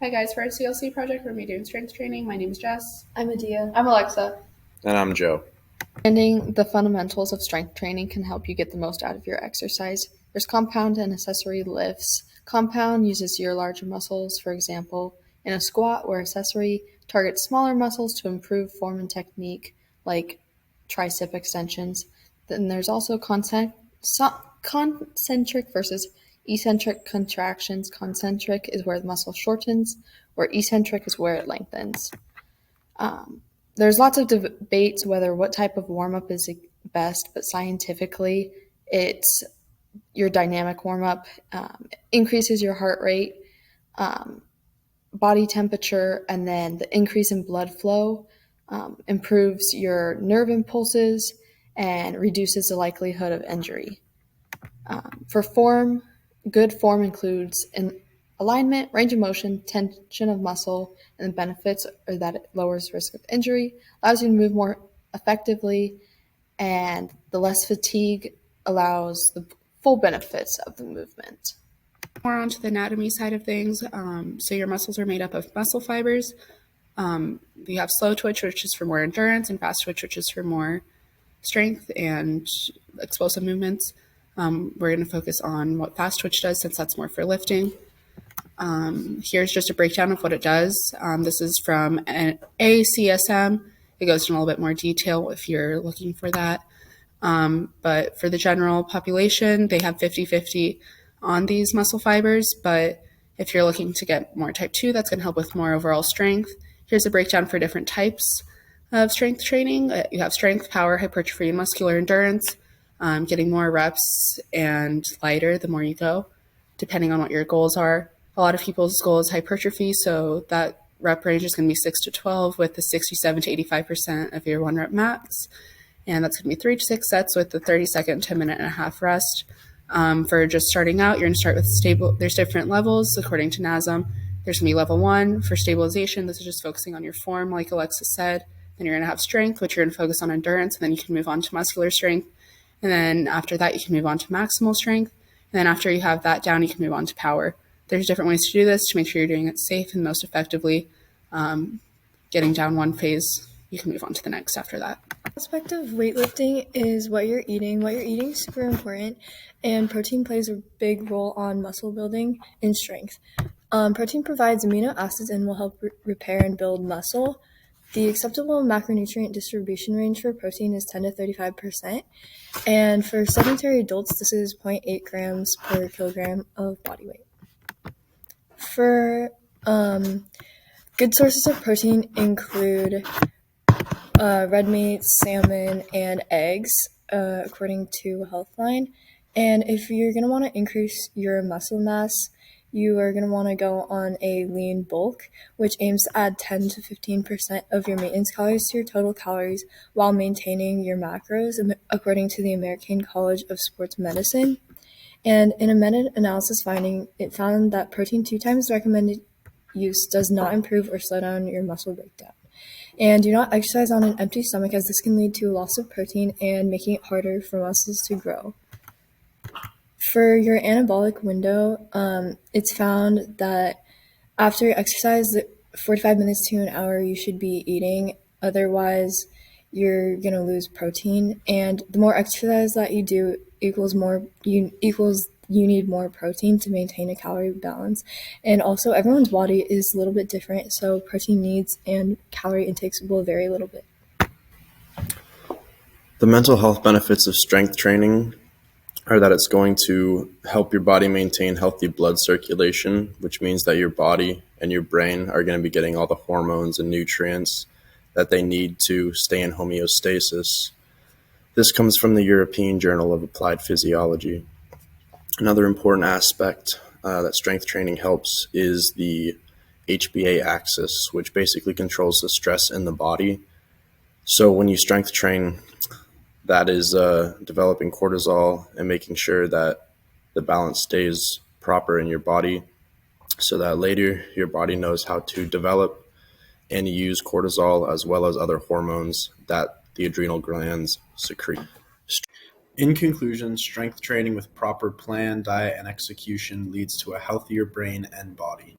Hi guys, for our CLC project, we're going to be doing strength training. My name is Jess. I'm Adia. I'm Alexa. And I'm Joe. Understanding the fundamentals of strength training can help you get the most out of your exercise. There's compound and accessory lifts. Compound uses your larger muscles, for example, in a squat, where accessory targets smaller muscles to improve form and technique, like tricep extensions. Then there's also concentric versus eccentric contractions. Concentric is where the muscle shortens, where eccentric is where it lengthens. There's lots of debates whether what type of warm-up is best, but scientifically, it's your dynamic warm-up. Increases your heart rate, body temperature, and then the increase in blood flow improves your nerve impulses and reduces the likelihood of injury. For form, good form includes alignment, range of motion, tension of muscle, and the benefits are that it lowers risk of injury, allows you to move more effectively, and the less fatigue allows the full benefits of the movement. More onto the anatomy side of things. So your muscles are made up of muscle fibers. You have slow twitch, which is for more endurance, and fast twitch, which is for more strength and explosive movements. We're going to focus on what fast twitch does, since that's more for lifting. Here's just a breakdown of what it does. This is from an ACSM. It goes into a little bit more detail if you're looking for that. But for the general population, they have 50-50 on these muscle fibers. But if you're looking to get more type 2, that's going to help with more overall strength. Here's a breakdown for different types of strength training. You have strength, power, hypertrophy, and muscular endurance. Getting more reps and lighter the more you go, depending on what your goals are. A lot of people's goal is hypertrophy, so that rep range is going to be 6 to 12 with the 67 to 85% of your 1 rep max. And that's going to be 3 to 6 sets with the 30-second to 1.5-minute rest. For just starting out, you're going to start with stable. There's different levels according to NASM. There's going to be level 1 for stabilization. This is just focusing on your form, like Alexa said. Then you're going to have strength, which you're going to focus on endurance, and then you can move on to muscular strength. And then after that, you can move on to maximal strength. And then after you have that down, you can move on to power. There's different ways to do this to make sure you're doing it safe and most effectively. Getting down one phase, you can move on to the next after that. Aspect of weightlifting is what you're eating. What you're eating is super important, and protein plays a big role on muscle building and strength. Protein provides amino acids and will help repair and build muscle. The acceptable macronutrient distribution range for protein is 10 to 35%, and for sedentary adults, this is 0.8 grams per kilogram of body weight. For good sources of protein include red meat, salmon, and eggs, according to Healthline. And if you're going to want to increase your muscle mass, you are going to want to go on a lean bulk, which aims to add 10 to 15% of your maintenance calories to your total calories while maintaining your macros, according to the American College of Sports Medicine. And in a meta-analysis finding, it found that protein 2 times the recommended use does not improve or slow down your muscle breakdown. And do not exercise on an empty stomach, as this can lead to a loss of protein and making it harder for muscles to grow. For your anabolic window, it's found that after exercise, 45 minutes to an hour, you should be eating. Otherwise, you're going to lose protein. And the more exercise that you do equals you need more protein to maintain a calorie balance. And also, everyone's body is a little bit different, so protein needs and calorie intakes will vary a little bit. The mental health benefits of strength training are that it's going to help your body maintain healthy blood circulation, which means that your body and your brain are going to be getting all the hormones and nutrients that they need to stay in homeostasis. This comes from the European Journal of Applied Physiology. Another important aspect that strength training helps is the HPA axis, which basically controls the stress in the body. So when you strength train, that is developing cortisol and making sure that the balance stays proper in your body, so that later your body knows how to develop and use cortisol as well as other hormones that the adrenal glands secrete. In conclusion, strength training with proper plan, diet, and execution leads to a healthier brain and body.